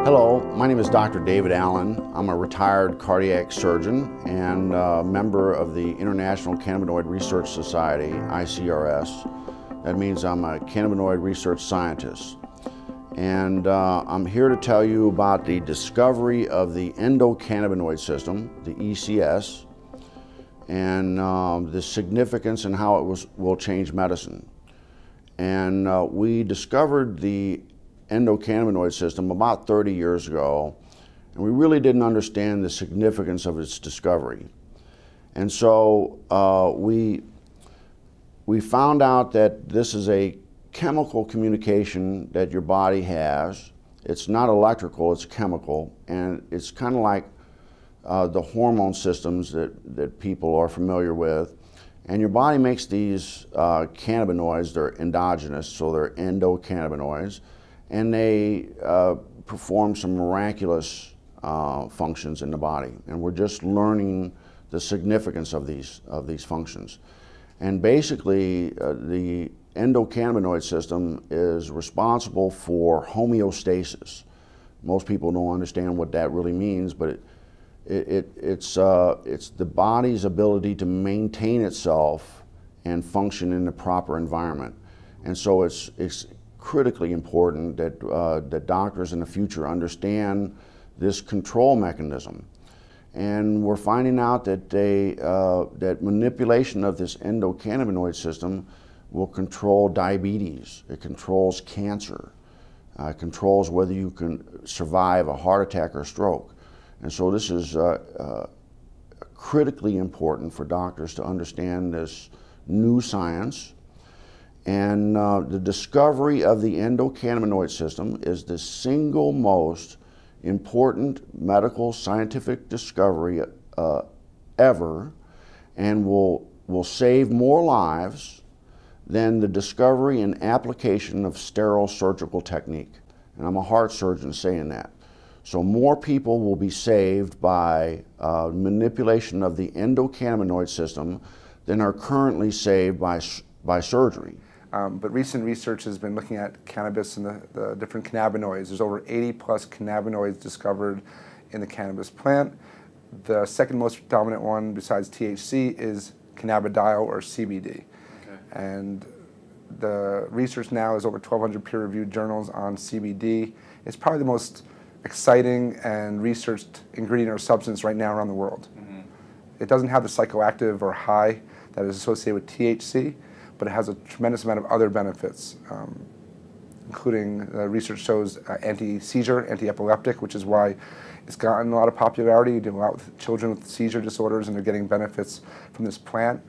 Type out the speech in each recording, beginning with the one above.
Hello, my name is Dr. David Allen. I'm a retired cardiac surgeon and a member of the International Cannabinoid Research Society, ICRS. That means I'm a cannabinoid research scientist. And I'm here to tell you about the discovery of the endocannabinoid system, the ECS, and the significance and how it will change medicine. And we discovered the endocannabinoid system about 30 years ago, and we really didn't understand the significance of its discovery. And so we found out that this is a chemical communication that your body has. It's not electrical, it's chemical, and it's kind of like the hormone systems that people are familiar with. And your body makes these cannabinoids. They're endogenous, so they're endocannabinoids, and they perform some miraculous functions in the body. And we're just learning the significance of these functions. And basically, the endocannabinoid system is responsible for homeostasis. Most people don't understand what that really means, but it's the body's ability to maintain itself and function in the proper environment. And so it's critically important that that doctors in the future understand this control mechanism. And we're finding out that that manipulation of this endocannabinoid system will control diabetes. It controls cancer. It controls whether you can survive a heart attack or stroke. And so this is critically important for doctors to understand this new science. And the discovery of the endocannabinoid system is the single most important medical scientific discovery ever, and will save more lives than the discovery and application of sterile surgical technique. And I'm a heart surgeon saying that. So more people will be saved by manipulation of the endocannabinoid system than are currently saved by surgery. But recent research has been looking at cannabis and the different cannabinoids. There's over 80 plus cannabinoids discovered in the cannabis plant. The second most dominant one besides THC is cannabidiol or CBD. Okay. And the research now is over 1,200 peer-reviewed journals on CBD. It's probably the most exciting and researched ingredient or substance right now around the world. Mm-hmm. It doesn't have the psychoactive or high that is associated with THC, but it has a tremendous amount of other benefits, including research shows anti-seizure, anti-epileptic, which is why it's gotten a lot of popularity. You do a lot with children with seizure disorders, and they're getting benefits from this plant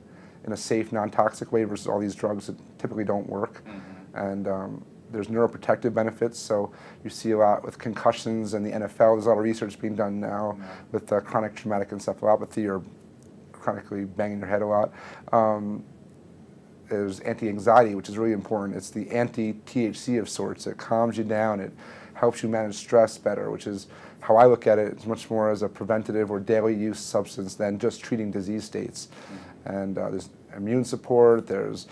in a safe, non-toxic way versus all these drugs that typically don't work. Mm-hmm. And there's neuroprotective benefits, so you see a lot with concussions and the NFL. There's a lot of research being done now with chronic traumatic encephalopathy or chronically banging your head a lot. There's anti-anxiety, which is really important. It's the anti-THC of sorts. It calms you down. It helps you manage stress better, which is how I look at it. It's much more as a preventative or daily use substance than just treating disease states. Mm-hmm. And there's immune support. There's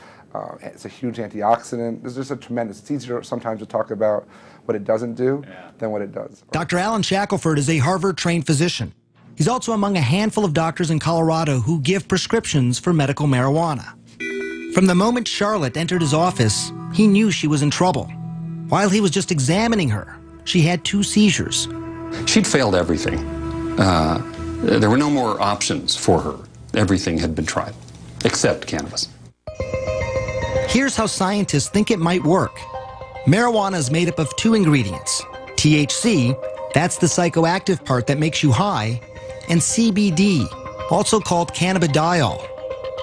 it's a huge antioxidant. There's just a tremendous. It's easier sometimes to talk about what it doesn't do than what it does. Dr. Alan Shackelford is a Harvard-trained physician. He's also among a handful of doctors in Colorado who give prescriptions for medical marijuana. From the moment Charlotte entered his office, he knew she was in trouble. While he was just examining her, she had 2 seizures. She'd failed everything. There were no more options for her. Everything had been tried, except cannabis. Here's how scientists think it might work. Marijuana is made up of 2 ingredients. THC, that's the psychoactive part that makes you high, and CBD, also called cannabidiol.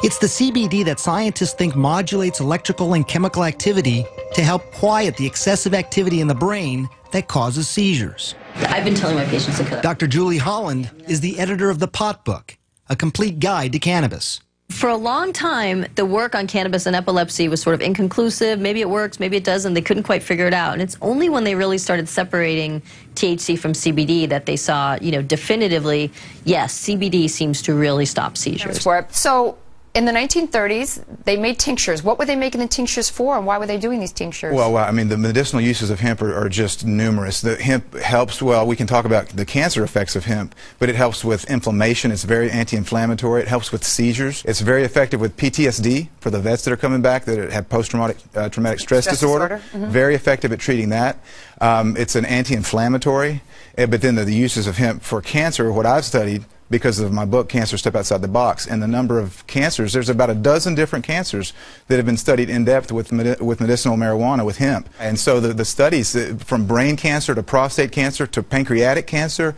It's the CBD that scientists think modulates electrical and chemical activity to help quiet the excessive activity in the brain that causes seizures. I've been telling my patients to cut. Dr. Julie Holland is the editor of The Pot Book, a complete guide to cannabis. For a long time, the work on cannabis and epilepsy was sort of inconclusive. Maybe it works, maybe it doesn't. They couldn't quite figure it out. And it's only when they really started separating THC from CBD that they saw, definitively, yes, CBD seems to really stop seizures. So In the 1930s, they made tinctures. What were they making the tinctures for, and why were they doing these tinctures? Well, I mean, the medicinal uses of hemp are just numerous. The hemp helps, well, we can talk about the cancer effects of hemp, but it helps with inflammation. It's very anti-inflammatory. It helps with seizures. It's very effective with PTSD for the vets that are coming back that have post-traumatic traumatic stress disorder. Very effective at treating that. It's an anti-inflammatory. But then the uses of hemp for cancer, what I've studied, because of my book, Cancer Step Outside the Box, and the number of cancers, there's about a dozen different cancers that have been studied in depth with medicinal marijuana, with hemp. And so the studies, from brain cancer to prostate cancer to pancreatic cancer,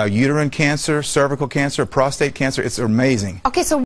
uterine cancer, cervical cancer, prostate cancer, it's amazing. Okay, so